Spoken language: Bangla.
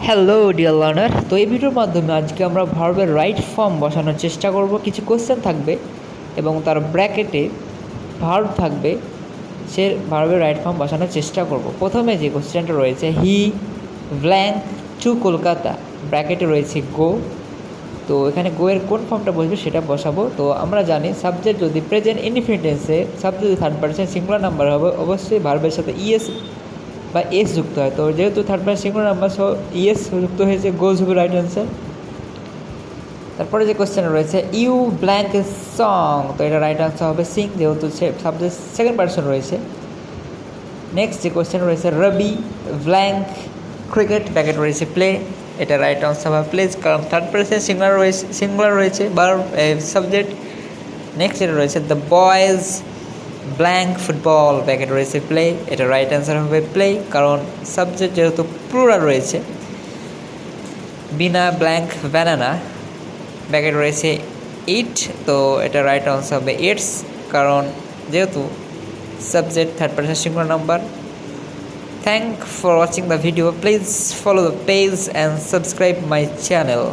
হ্যালো ডিয়ার লার্নার, তো এই ভিডিওর মাধ্যমে আজকে আমরা ভার্বের রাইট ফর্ম বসানোর চেষ্টা করব। কিছু কোশ্চেন থাকবে এবং তার ব্র্যাকেটে ভার্ব থাকবে, সে ভার্বের রাইট ফর্ম বসানোর চেষ্টা করব। প্রথমে যে কোশ্চেনটা রয়েছে, হি ব্ল্যাঙ্ক টু কলকাতা, ব্র্যাকেটে রয়েছে গো। তো এখানে গো এর কোন ফর্মটা বসবে সেটা বসাবো। তো আমরা জানি সাবজেক্ট যদি প্রেজেন্ট ইনডিফিনিটেন্সে, সাবজেক্ট যদি থার্ড পারসন সিঙ্গুলার নাম্বার হবে, অবশ্যই ভার্বের সাথে ইএস বা এস যুক্ত হয়। তো যেহেতু third person singular number, so E S যুক্ত হয়েছে, গোজ হবে রাইট অ্যান্সার। তারপরে যে কোশ্চেন রয়েছে, ইউ ব্ল্যাঙ্ক সং, তো এটা রাইট আনসার হবে সিং, যেহেতু সাবজেক্ট সেকেন্ড পারসন রয়েছে। নেক্সট যে কোশ্চেন রয়েছে, রবি ব্ল্যাঙ্ক ক্রিকেট, ব্র্যাকেট রয়েছে প্লে, এটা রাইট আনসার হবে প্লেজ, কারণ থার্ড পারসন সিঙ্গুলার রয়েছে সাবজেক্ট। নেক্সট যেটা রয়েছে, the boys blank football, bracket রয়েছে প্লে, এটা রাইট অ্যান্সার হবে প্লে, কারণ সাবজেক্ট যেহেতু প্লুরাল রয়েছে। বিনা ব্ল্যাঙ্ক ব্যানানা, ব্র্যাকেট রয়েছে ইট, তো এটা রাইট আনসার হবে ইটস, কারণ যেহেতু subject third person singular number. Thank for watching the video, please follow the page and subscribe my channel.